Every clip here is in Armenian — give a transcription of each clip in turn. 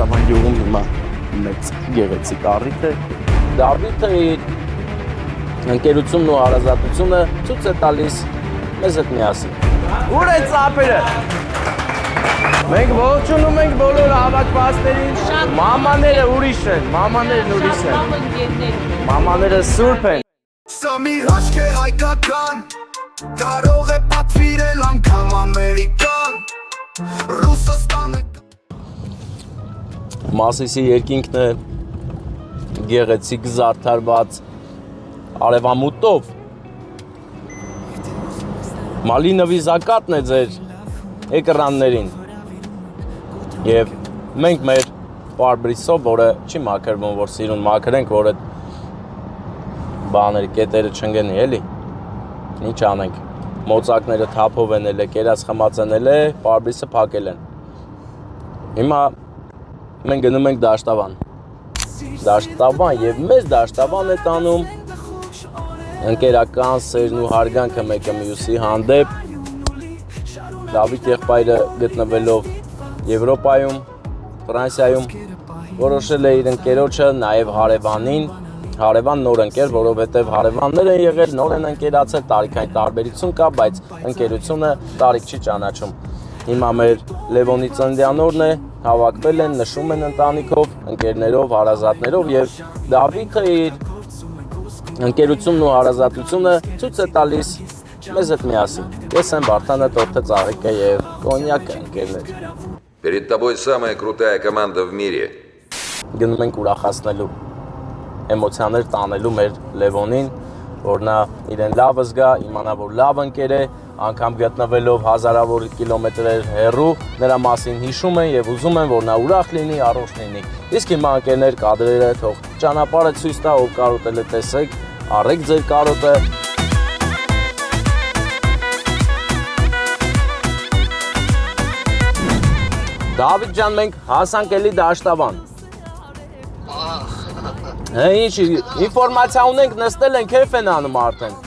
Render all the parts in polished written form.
Դաշտավան գյուղում հիմա մեծ գեղեցիկ առիթ է։ Դավիթը իր ընկերությունն ու հարազատությունը ցույց է տալիս մեզ հետ միասին։ Ուր է ծափերը։ Մենք ողջունում ենք բոլոր հավաքվածներին։ Մամաները ուրիշ են, մամաներն ուրիշ են։ Մամաները սուրբ են։ Սա մի հաշք է հայկական, կարող է պատվիրել անգամ ամերիկան, Ռուսաստանը։ Մասիսի երկինքն է գեղեցիկ զարդարված արևամուտով։ Մալինովի զակատն է ձեր էկրաններին։ Եվ մենք մեր պարբրիսով, որը չի մաքրվում, որ սիրուն մաքրենք, որ այդ բաները, կետերը չընկնի, էլի։ Ինչ անենք, մոծակները թափով են էլ է, կերած խմած են էլ է, պարբրիսը փակել են։ Հիմա մենք գնում ենք Դաշտավան։ Դաշտավան եւ մեզ Դաշտավան է տանում ընկերական սերն ու հարգանքը մեկը մյուսի հանդեպ։ Դավիթ եղբայրը գտնվելով Եվրոպայում, Ֆրանսիայում որոշել է իր ընկերոջը նաև հարևանին, հարևան նոր ընկեր, որովհետև հարևաններ են եղել, նոր են ընկերացել, տարիքային տարբերություն կա, բայց ընկերությունը տարիք չի ճանաչում։ Հիմա մեր Լևոնի ծննդյան օրն է, հավաքվել են, նշում են ընտանիքով, ընկերներով, հարազատներով եւ Դավիթը իր ընկերությունն ու հարազատությունը ցույց է տալիս մեզ հետ միասին։ Ես եմ Վարդանը, Տորթը, Ծաղիկը եւ կոնյակը ընկերներ։ Перед тобой самая крутая команда в мире. Գնում ենք ուրախացնելու, էմոցիաներ տանելու մեր Լևոնին, որ նա իրեն լավ զգա, իմանա, որ լավ ընկեր է, անգամ գտնվելով հազարավոր կիլոմետրեր հեռու, նրա մասին հիշում են եւ ուզում են, որ նա ուրախ լինի, առողջ լինի։ Իսկ հիմա ընկերներ կադրերը թող ճանապարհը ցույց տա, ով կարոտել է տեսեք, առեք ձեր կարոտը։ Դավիթ ջան, մենք հասանք էլի Դաշտավան։ Ինչ, ինֆորմացիա ունենք, նստել ենք, քեֆ են անում արդեն։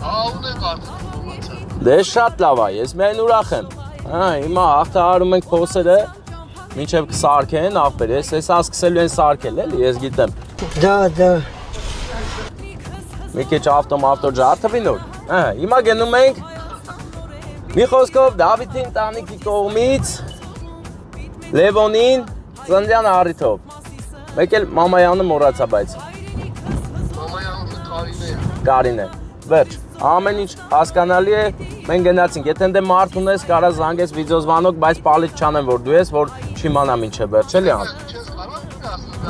Ունենք արդեն ինֆորմացիա։ Դե շատ լավ է, ես միայն ուրախ եմ։ Հիմա հաղթահարում ենք փոսերը, մինչև կսարքեն, ախպեր, ես հեսա սկսելու են սարքել, էլի, ես գիտեմ։ Да. Մի քիչ ավտո ջարդվի նոր։ Հիմա գնում ենք մի խոսքով Դավիթին տանիքի կողմից Լևոնին ծննդյան առիթով։ Մեկ էլ մամայանը մոռացա, բայց Մամայանը Կարինե։ Վերջ, ամեն ինչ հասկանալի է, մենք գնացինք, եթե դե մարդ ունես, կարա զանգես վիդեոզվանոկ, բայց պալիչ չանեմ, որ դու ես, որ չիմանամ ինչ է վերջ, էլի ան։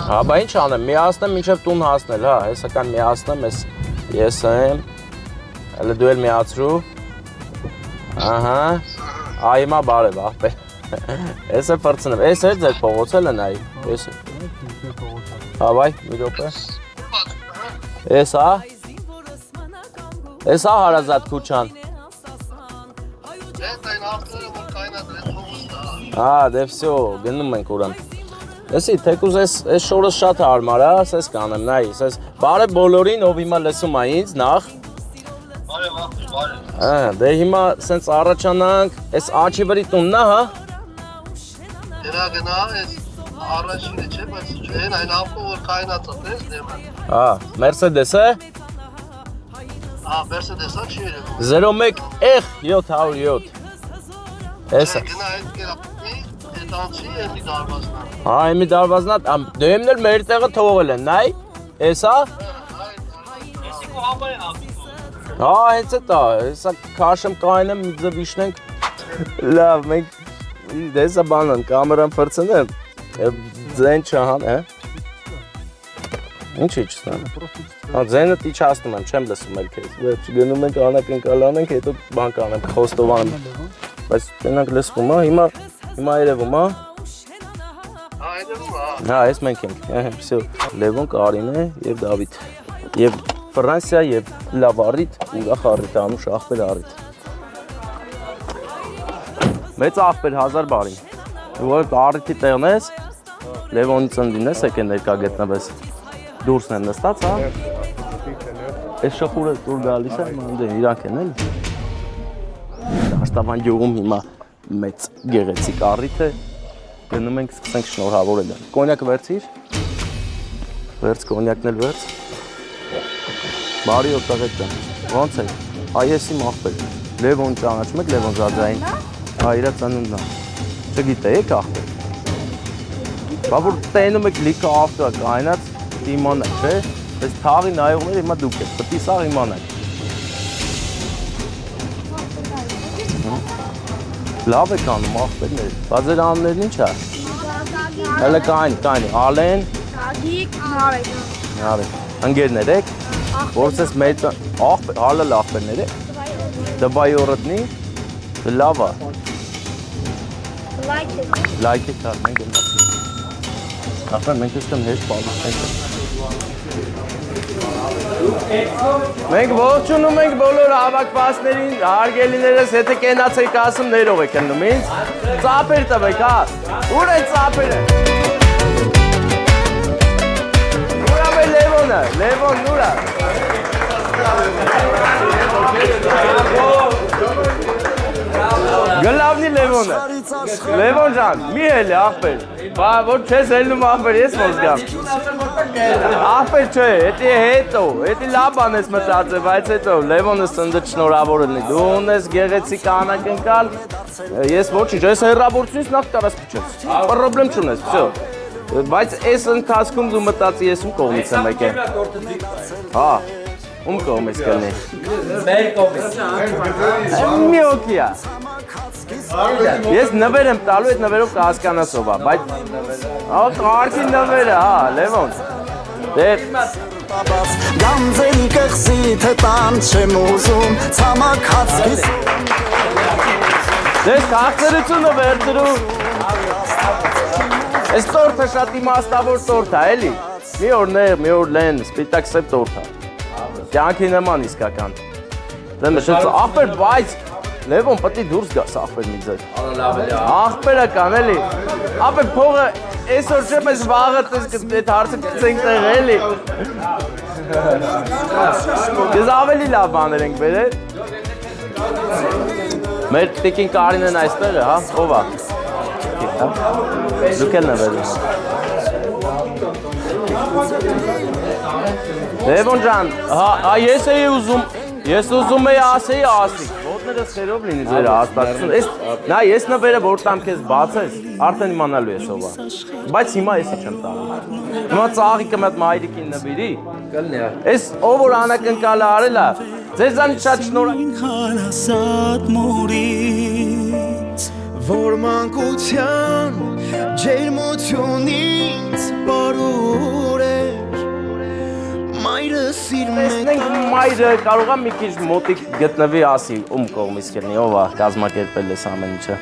Հա, բա ինչ անեմ, միացնեմ մինչև տուն հասնել, հա, հեսա կան միացնեմ, ես եմ, հələ դու էլ միացրու, ահա, հիմա բարև, ախպեր, ես է պրծնեմ, ես է ձեր փողոցել է նայի, ես է, հա, բայ, մի դոպ է, ես հա, ես հա հարազատ կուչան, դե վսյո, գնում ենք ուրան, Էսի, թեկուզ ես շորս շատ հարմար է, սես կանեմ, նայիս, ես բարև բոլորին, ով հիմա լսում է ինձ, նախ։ Բարև։ Դե հիմա սենց առաջանանք, ես աչի վրի տունն է, հա։ Երա գնա, ես առաջինը չէ, բայց են այն ապո, որ կայնացած ես դեմը։ Մերսեդես է։ Մերսեդես է չի երևում։ 01 707։ Էս է։ Գնա այդ կերապի, այդ անցի էմի դարվազնա։ Էմի դարվազնա, դեմն էլ մեր տեղը թողել են, նայ, ես հա։ Եսի կո հապա են ապի։ Հենց է տա, հեսա կաշեմ կայնեմ, մի ձև իշնենք, լավ, մենք դեսա բանան, կամերան պրծնեմ, ձեն չհան, ինչ իչստան, ձենը իչասնում եմ, չեմ լսում էլ կեզ, վերջ գնում ենք անակնկալ անենք, հետո բան կանեմ, խոստովանում, բայց տենանք լսվում, հիմա երևում, ես մենք ենք, Լևոն, Կարինե և Դավիթ, և Ֆրանսիա և լավ առիթ, ուրախ առիթ անուշ աղբեր առիթ։ Մեծ աղբեր 1000 բարին, որ առիթի տեղն ես, Լևոնի ծնդին ես եք է ներկա գետնվես, դուրսն են նստած, հա։ Ես շխուրը տուր գալիս է, իրանք են էլ։ Դաշտավան գյուղում հիմա մեծ գեղեցիկ առիթ է, գնում ենք սկսենք շնորհավորել։ Կոնյակը վերցիր։ Վերց կոնյակն էլ վերց։ Բարի օտաղետ ջան։ Ոնց է։ Այս իմ աղբեր։ Լևոն ճանաչում եք Լևոն Զաձային։ Հա, իր ծնունդն է։ Չգիտեք աղբեր։ Բա որ տենում եք լիքը ավտո կայնած իմանաք, չէ՞։ Այս թաղի նայողները հիմա դուք եք, պետք է սաղ իմանաք։ Լավ եք անում աղբերներ։ Բա ձեր անուններն ինչ է։ Հələ կային, Ալեն։ Գագիկ, Նարեկ։ Նարեկ։ Ընկերներ եք։ Որս ես մեծ հալը աղբերներ եք։ Դվայորտնի։ Լավ է։ Լայք եք արնենք գնացի։ Ախր մենք ըստեմ հեշտ բալուց ենք։ Մենք ողջունում ենք բոլոր հավաքվածներին, հարգելիներս, եթե կենացեք ասում ներող եք ընդնում ինձ։ Ծապեր տվեք, հա։ Ուր է ծապերը։ Ուրա մեր Լևոնը, Լևոն, ուրա։ Գլավնի Լևոնը։ Լևոն ջան, մի հելի աղբեր։ Բա որ չես հելնում աղբեր, ես ոնց գամ։ Աղբեր չէ, էտի հետո, էտի լավ բան ես մտածել, բայց հետո Լևոնը սնդը շնորհավոր լինի։ Դու ունես գեղեցիկ անակնկալ, ես ոչինչ, ես հեռավորությունից նախ կարաս փչես։ Պրոբլեմ չունես, վсё։ Բայց այս ընթացքում դու մտածի ես ում կողմից եմ եկել։ Հա, ում կողմից կլինի։ Մեր կողմից։ Մի օքիա։ Ես նվեր եմ տալու, այդ նվերով կհասկանաս ով է, բայց կարքի նվերը, հա, Լևոն։ Գանձերի կղզի թե տան չեմ ուզում, ցամաքածքիս Դες քաղցրությունը վերցրու։ Այս տորթը շատ իմաստավոր տորթ է, էլի։ Մի օր նեղ, մի օր լեն, սպիտակ սև տորթ է։ Կյանքի նման իսկական։ Դե մշեց աղբեր, բայց Լևոն պետք է դուրս գաս աղբեր մի ձեր։ Աղբերը կան էլի։ Աղբեր փողը այսօր չէ, բայց վաղը այդ հարցը կցենք տեղ էլի։ Ես ավելի լավ բաներ ենք բերել։ Մեր տիկին Կարինեն այստեղ է, հա, ով է։ Դուք էլ նվերում։ Լևոն ջան, հա ես էի ուզում էի ասեի ասի։ Ոտներս խերով լինի ձեր հաստատություն։ Նա ես նվերը որ տամ քեզ բացես, արդեն իմանալու ես ով է։ Բայց հիմա եսի չեմ տալու։ Հիմա ծաղիկը մատ մայրիկին նվիրի։ Կլնի։ Այս ով որ անակնկալը արել է, ձեզանից շատ շնորհակալ։ Որ մանկության ջերմությունից բարուր էր Մայրս իր Տեսնենք մայրը կարող է մի քիչ մոտիկ գտնվի ասի ում կողմից կլինի, ով է կազմակերպել այս ամեն ինչը։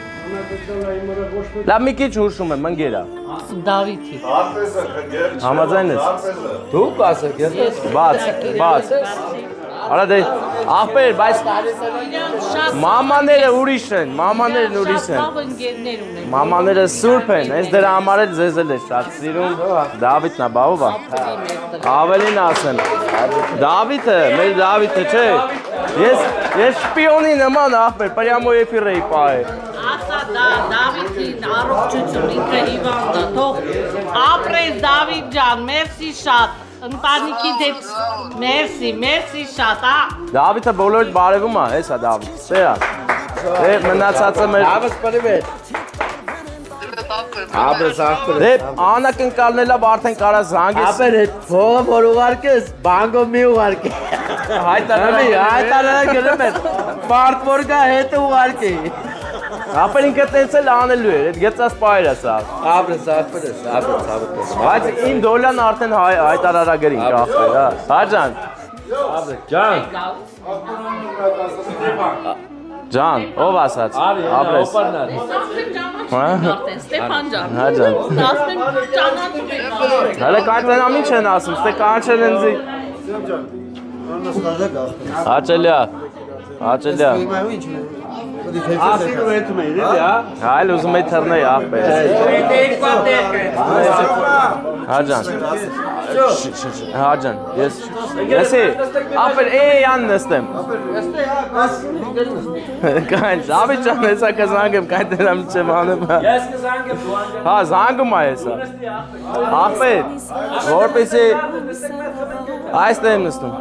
Լավ մի քիչ հուշում եմ, ընկերա։ Դավիթի։ Համաձայն ես։ Դուք ասեք, ես բաց։ Արա դե աղբեր, բայց մամաները ուրիշ են, մամաներն ուրիշ են։ Մամաները սուրբ են, հենց դրա համար էլ ձեզ էլ է շատ սիրում։ Դավիթն է, բա ով է։ Ավելին ասեմ։ Դավիթը, մեր Դավիթը, չէ։ Ես շպիոնի նման աղբեր, պրյամո էֆիր էի պահել։ Ասա դա Դավիթին առողջություն, ինքը հիվանդ է, թող ապրես Դավիթ ջան, մերսի շատ։ Ընտանիքի դեպ մերսի շատ, հա։ Դավիթը բոլորիդ բարևում է, հեսա Դավիթ, սեա։ Դե մնացածը մեր։ Ավս պրիվետ։ Աբրես աղբեր։ Դե անակնկալն էլ արդեն կարա զանգես։ Ապեր այդ փողը որ ուղարկես, բանգով մի ուղարկի։ Հայտարարը գրում էր, բարդ որ գա հետ ուղարկի։ Ապեր ինքը տենց էլ անելու էր, այդ գծած պայր է սա։ Ապրես, Բայց իմ դոլան արդեն հայտարարագրին կախվեր, հա։ Հա ջան։ Ջան, ով ասաց։ Ապրես։ Ստեփան ջան։ Հա ջան։ Ասեմ ճանաչում եք։ Հələ կարծենամ ինչ են ասում, ստե կանչել են զի։ Հաճելյա։ ասին ու էթում էին, էլի, հա։ Հայլ ուզում էի թռնեի աղբեր։ Հա ջան։ Հա ջան, ես ապեր յան նստեմ։ Կան, Զավիթ ջան, հեսա կզանգեմ, կայն դրամ չեմ անում։ Ես կզանգեմ, դու անգամ։ Հա, զանգում է հեսա։ Ախպետ, որպեսի այստեղ եմ նստում։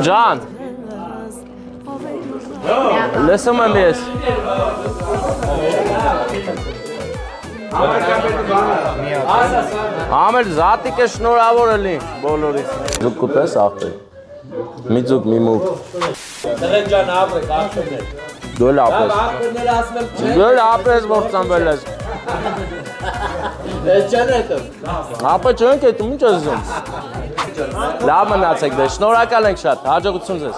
Ջան, լսում եմ ես։ Ամեր զատիկը շնորհավոր էլի բոլորից։ Ձուկ կուտես ախպետ։ Մի ձուկ, մի մուկ։ Տղեն ջան ապրեք, ախպերներ։ Դու էլ ապրես։ Ախպերները ասում եմ չէ։ Դու էլ ապրես, որ ծնվել ես։ Ես չեն հետում։ Ապա չենք հետում, ինչ ես զում։ Լավ մնացեք դե, շնորհակալ ենք շատ, հաջողություն ձեզ։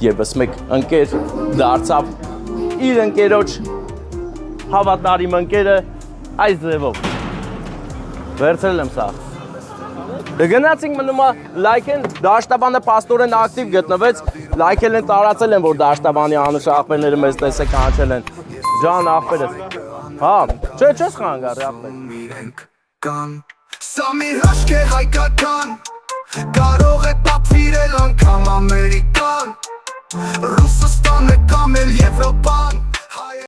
Եվս մեկ ընկեր դարձավ իր ընկերոջ հավատարիմ ընկերը այս ձևով։ Վերցրել եմ սա։ Գնացինք մնում է լայքեն, դաշտաբանը պաստորեն ակտիվ գտնվեց, լայքել են տարածել են, որ դաշտաբանի անուշ ախպերները մեզ տեսեք կանչել են։ Ջան ախպերս։ Հա, չես խանգարի ախպեր։ Սա մի հաշք է հայկական, կարող է տապվիրել անգամ Ամերիկա